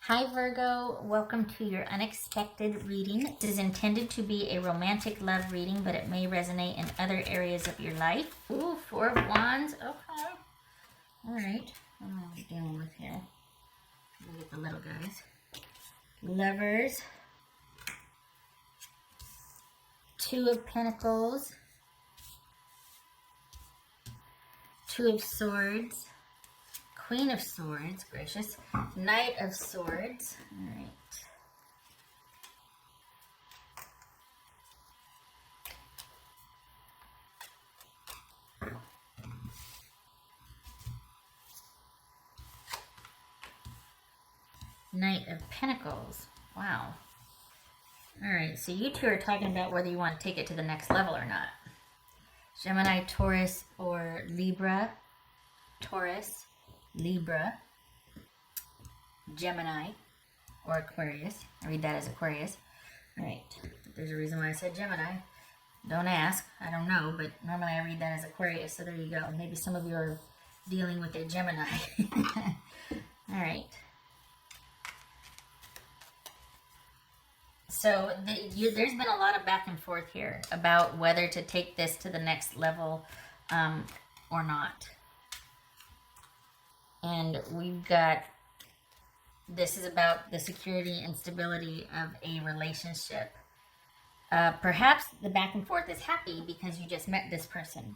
Hi Virgo, welcome to your unexpected reading. This is intended to be a romantic love reading, but it may resonate in other areas of your life. Ooh, Four of Wands. Okay. All right. What am I dealing with here? Look at the little guys. Lovers. Two of Pentacles. Two of Swords. Queen of Swords, gracious. Knight of Swords. All right. Knight of Pentacles. Wow. All right, so you two are talking about whether you want to take it to the next level or not. Gemini, Taurus, or Libra. Taurus, Libra, Gemini, or Aquarius. I read that as Aquarius. All right. There's a reason why I said Gemini. Don't ask. I don't know, but normally I read that as Aquarius, so there you go. Maybe some of you are dealing with a Gemini. All right. So there's been a lot of back and forth here about whether to take this to the next level or not. And we've got, this is about the security and stability of a relationship. Perhaps the back and forth is happy because you just met this person.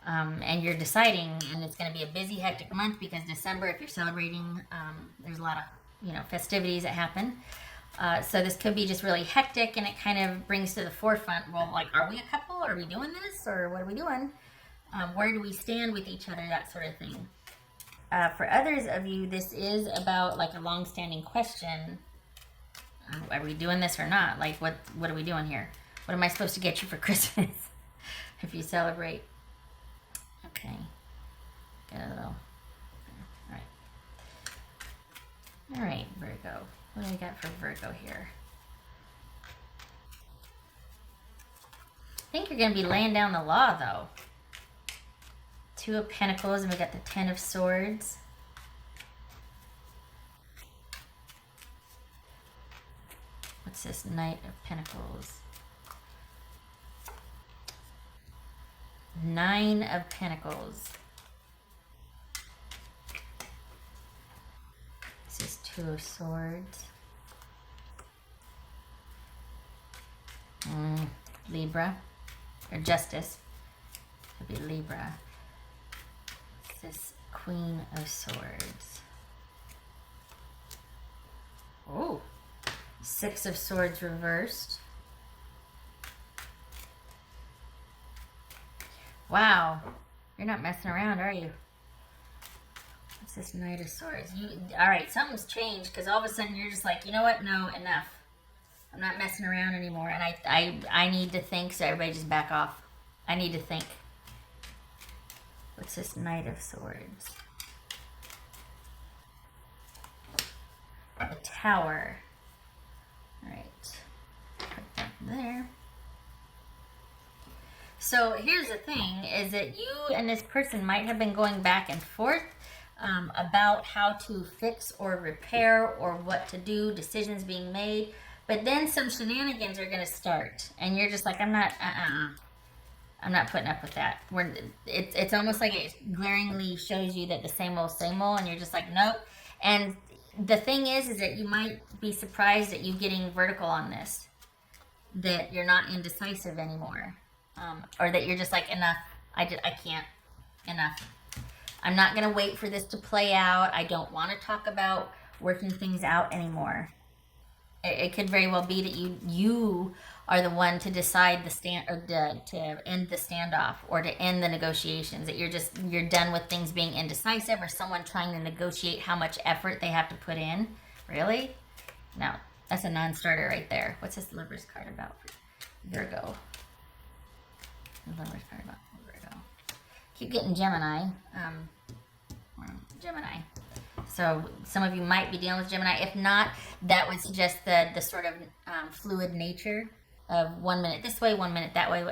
And you're deciding, and it's going to be a busy, hectic month because December, if you're celebrating, there's a lot of, festivities that happen. So this could be just really hectic, and it kind of brings to the forefront, well, like, are we a couple? Are we doing this? Or what are we doing? Where do we stand with each other? That sort of thing. For others of you, this is about like a long-standing question. Are we doing this or not? Like, what are we doing here? What am I supposed to get you for Christmas if you celebrate? Okay. Get a little. All right. All right, Virgo. What do we got for Virgo here? I think you're going to be laying down the law, though. Two of Pentacles, and we got the Ten of Swords. What's this? Knight of Pentacles. Nine of Pentacles. This is Two of Swords. Libra. Or Justice. Could be Libra. This Queen of Swords. Oh, Six of Swords reversed. Wow, you're not messing around, are you? What's this Knight of Swords? All right, something's changed because all of a sudden you're just like, you know what? No, enough. I'm not messing around anymore, and I need to think. So everybody just back off. I need to think. What's this Knight of Swords? The Tower. All right. Put that there. So here's the thing, is that you and this person might have been going back and forth about how to fix or repair or what to do, decisions being made. But then some shenanigans are going to start. And you're just like, I'm not putting up with that. It's almost like it glaringly shows you that the same old, and you're just like, nope. And the thing is that you might be surprised at you getting vertical on this, that you're not indecisive anymore, or that you're just like, enough. I can't. Enough. I'm not gonna wait for this to play out. I don't want to talk about working things out anymore. It could very well be that you are the one to decide the stand, or to end the standoff, or to end the negotiations. That you're done with things being indecisive, or someone trying to negotiate how much effort they have to put in. Really? No, that's a non-starter right there. What's this Lover's card about? Virgo. The Lover's card about Virgo. Keep getting Gemini. Gemini. So some of you might be dealing with Gemini. If not, that would suggest the sort of fluid nature of 1 minute this way, 1 minute that way.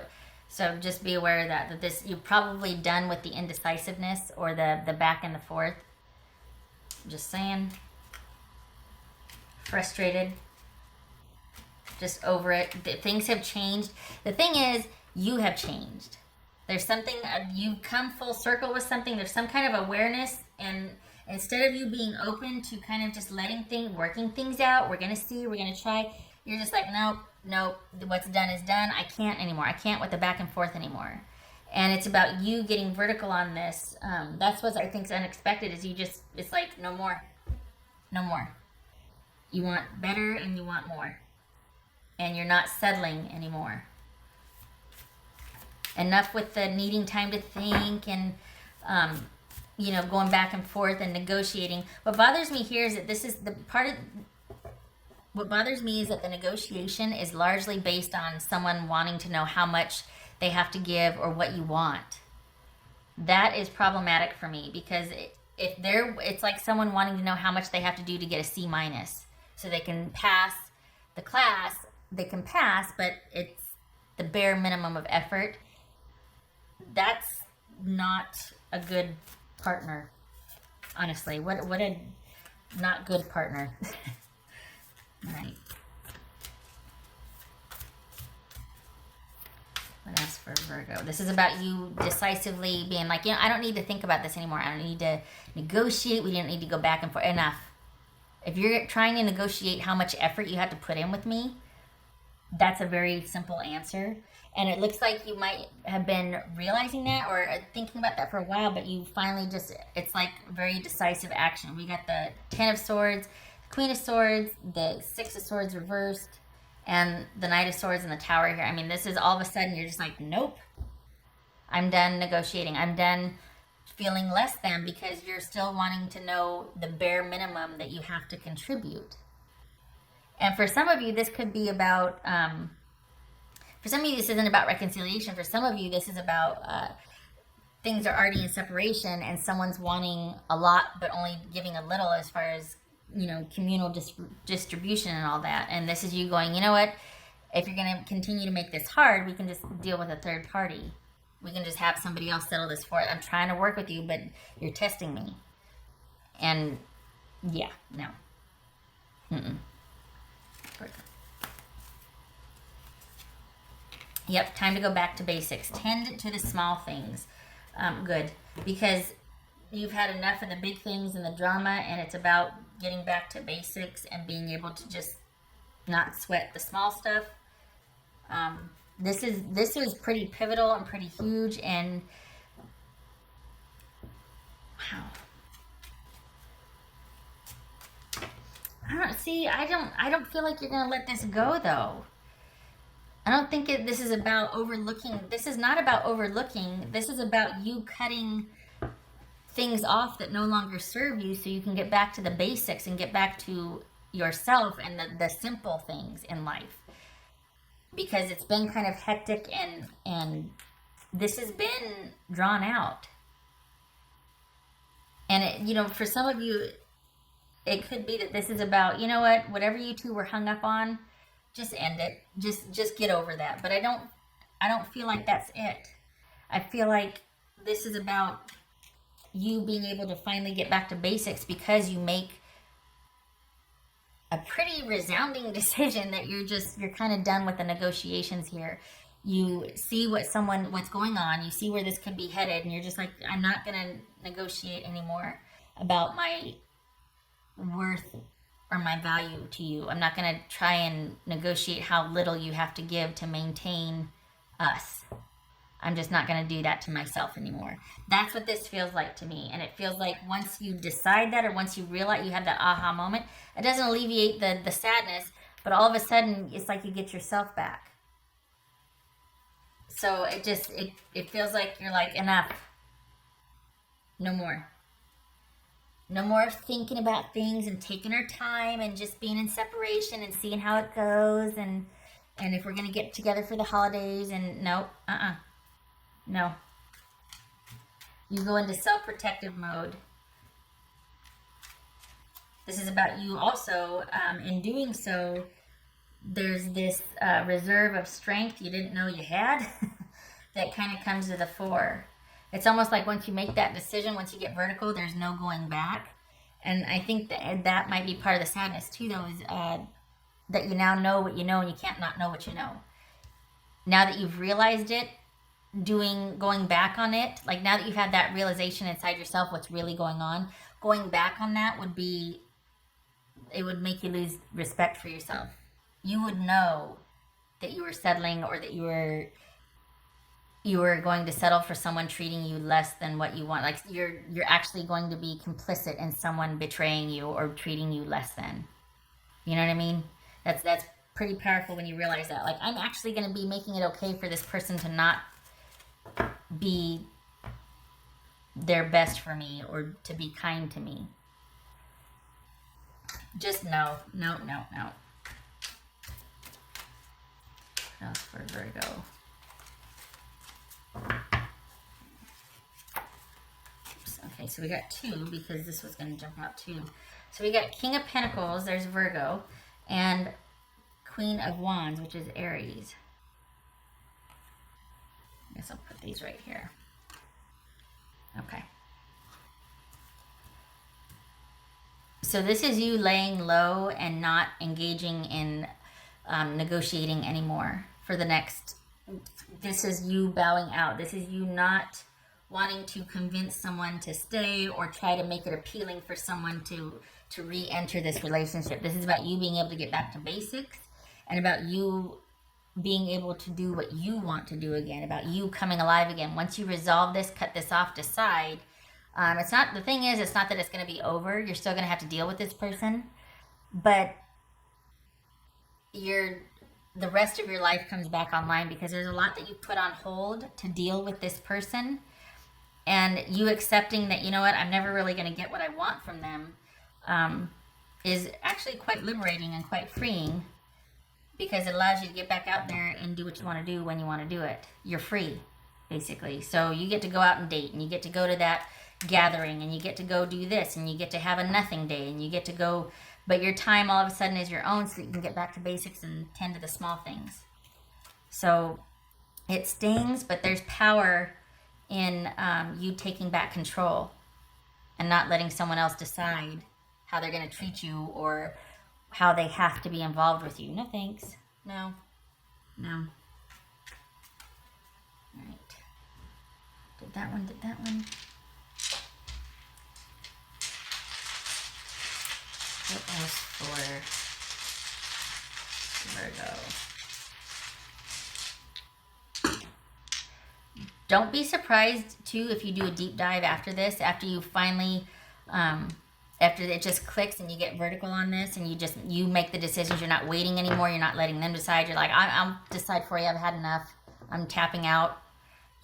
So just be aware of that this, you're probably done with the indecisiveness or the back and the forth. Just saying. frustrated, just over it. Things have changed. The thing is, you have changed. There's something, you've come full circle with something. There's some kind of awareness, and instead of you being open to kind of just working things out, we're going to see, we're going to try, you're just like, nope, what's done is done. I can't anymore. I can't with the back and forth anymore. And it's about you getting vertical on this. That's what I think is unexpected, is it's like, no more. No more. You want better and you want more. And you're not settling anymore. Enough with the needing time to think and, going back and forth and negotiating. What bothers me here is that what bothers me is that the negotiation is largely based on someone wanting to know how much they have to give or what you want. That is problematic for me, because it's like someone wanting to know how much they have to do to get a C minus so they can pass the class. They can pass, but it's the bare minimum of effort. That's not a good partner, honestly. What a not good partner. Right. What else for Virgo? This is about you decisively being like, I don't need to think about this anymore. I don't need to negotiate. We don't need to go back and forth. Enough. If you're trying to negotiate how much effort you have to put in with me, that's a very simple answer. And it looks like you might have been realizing that or thinking about that for a while, but you finally it's like very decisive action. We got the Ten of Swords, Queen of Swords, the Six of Swords reversed, and the Knight of Swords in the Tower here. I mean, this is all of a sudden you're just like, nope, I'm done negotiating. I'm done feeling less than, because you're still wanting to know the bare minimum that you have to contribute. And for some of you, this could be about, for some of you, this isn't about reconciliation. For some of you, this is about things are already in separation and someone's wanting a lot but only giving a little as far as, communal distribution and all that. And this is you going, you know what? If you're going to continue to make this hard, we can just deal with a third party. We can just have somebody else settle this for it. I'm trying to work with you, but you're testing me. And yeah, no. Yep, time to go back to basics. Tend to the small things. Good. Because you've had enough of the big things and the drama, and it's about getting back to basics and being able to just not sweat the small stuff. This was pretty pivotal and pretty huge, and wow. I don't feel like you're gonna let this go, though. I don't think this is about overlooking. This is not about overlooking. This is about you cutting things off that no longer serve you, so you can get back to the basics and get back to yourself and the simple things in life. Because it's been kind of hectic, and this has been drawn out. And for some of you, it could be that this is about, whatever you two were hung up on, just end it. Just get over that. But I don't feel like that's it. I feel like this is about you being able to finally get back to basics, because you make a pretty resounding decision that you're kind of done with the negotiations here. You see what's going on. You see where this could be headed, and you're just like, I'm not going to negotiate anymore about my worth or my value to you. I'm not going to try and negotiate how little you have to give to maintain us. I'm just not going to do that to myself anymore. That's what this feels like to me. And it feels like once you decide that, or once you realize you have that aha moment, it doesn't alleviate the sadness, but all of a sudden it's like you get yourself back. So it feels like you're like, enough. No more. No more thinking about things and taking our time and just being in separation and seeing how it goes, and if we're going to get together for the holidays, and no. You go into self-protective mode. This is about you also. In doing so, there's this reserve of strength you didn't know you had that kind of comes to the fore. It's almost like once you make that decision, once you get vertical, there's no going back. And I think that might be part of the sadness too, though, is that you now know what you know and you can't not know what you know. Now that you've realized it, going back on it, like now that you've had that realization inside yourself, what's really going on, going back on that it would make you lose respect for yourself. You would know that you were settling, or that you were going to settle for someone treating you less than what you want. Like you're actually going to be complicit in someone betraying you or treating you less than. You know what I mean? That's pretty powerful when you realize that. Like, I'm actually going to be making it okay for this person to not be their best for me or to be kind to me. Just no. That's for Virgo. Oops, okay, so we got 2 because this was going to jump out too. So we got King of Pentacles, there's Virgo, and Queen of Wands, which is Aries. I guess I'll put these right here. Okay. So this is you laying low and not engaging in negotiating anymore for the next. This is you bowing out. This is you not wanting to convince someone to stay or try to make it appealing for someone to re-enter this relationship. This is about you being able to get back to basics and about you being able to do what you want to do again, about you coming alive again. Once you resolve this, cut this off, decide. It's not, the thing is, it's not that it's going to be over. You're still going to have to deal with this person, but the rest of your life comes back online because there's a lot that you put on hold to deal with this person, and you accepting that, you know what, I'm never really going to get what I want from them, is actually quite liberating and quite freeing, because it allows you to get back out there and do what you want to do when you want to do it. You're free, basically. So you get to go out and date, and you get to go to that gathering, and you get to go do this, and you get to have a nothing day, and you get to go, but your time all of a sudden is your own, so that you can get back to basics and tend to the small things. So it stings, but there's power in you taking back control and not letting someone else decide how they're going to treat you or how they have to be involved with you. No thanks. No. All right. Did that one. What else for Virgo? Don't be surprised too if you do a deep dive after this, after you finally after it just clicks and you get vertical on this and you make the decisions. You're not waiting anymore. You're not letting them decide. You're like, I'll decide for you. I've had enough. I'm tapping out.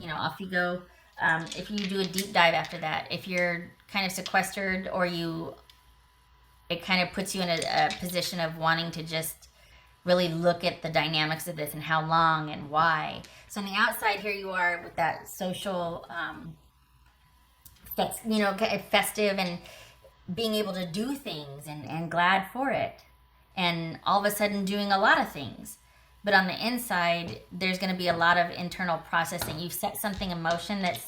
Off you go. If you do a deep dive after that, if you're kind of sequestered or it kind of puts you in a position of wanting to just really look at the dynamics of this and how long and why. So on the outside here you are with that social, festive and being able to do things and glad for it. And all of a sudden doing a lot of things. But on the inside, there's going to be a lot of internal processing. You've set something in motion don't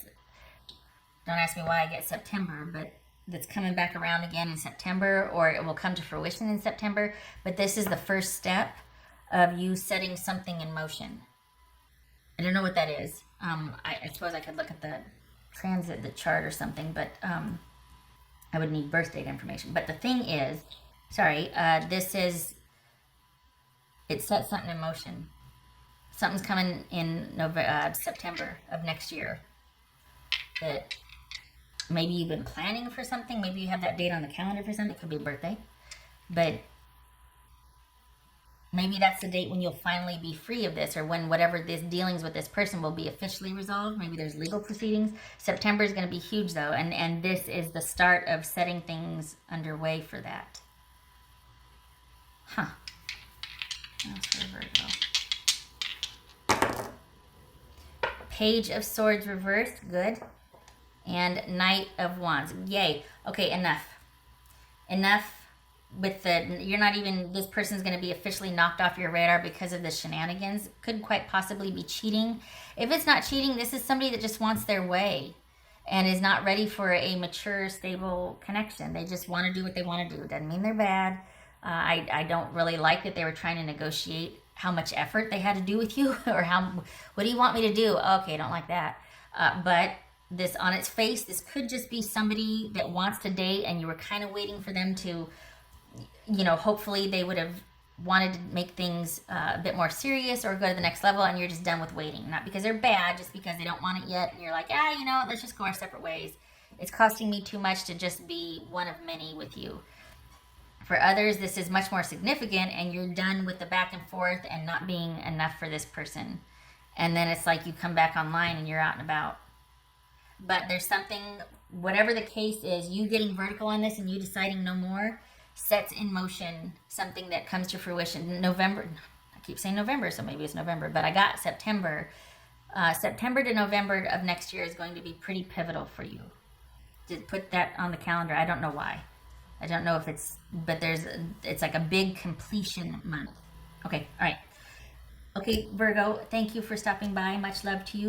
ask me why I get September, but that's coming back around again in September, or it will come to fruition in September. But this is the first step of you setting something in motion. I don't know what that is. I suppose I could look at the chart or something, but I would need birth date information. But the thing is, it sets something in motion. Something's coming in September of next year that maybe you've been planning for something. Maybe you have that date on the calendar for something. It could be a birthday. But maybe that's the date when you'll finally be free of this, or when whatever this dealings with this person will be officially resolved. Maybe there's legal proceedings. September is going to be huge, though, and this is the start of setting things underway for that. That's for Virgo. Page of Swords reversed. Good. And Knight of Wands. Yay. Okay, enough with this person's going to be officially knocked off your radar because of the shenanigans. Could quite possibly be cheating. If it's not cheating, this is somebody that just wants their way. and is not ready for a mature, stable connection. They just want to do what they want to do. Doesn't mean they're bad. I don't really like that they were trying to negotiate how much effort they had to do with you, or what do you want me to do? Okay, I don't like that. But this, on its face, this could just be somebody that wants to date, and you were kind of waiting for them to, hopefully they would have wanted to make things a bit more serious or go to the next level, and you're just done with waiting. Not because they're bad, just because they don't want it yet, and you're like, let's just go our separate ways. It's costing me too much to just be one of many with you. For others, this is much more significant, and you're done with the back and forth and not being enough for this person. And then it's like you come back online and you're out and about. But there's something, whatever the case is, you getting vertical on this and you deciding no more sets in motion something that comes to fruition. November, I keep saying November, so maybe it's November, but I got September. September to November of next year is going to be pretty pivotal for you. Just put that on the calendar. I don't know why. I don't know if it's, but it's like a big completion month. Okay, all right. Okay, Virgo, thank you for stopping by. Much love to you.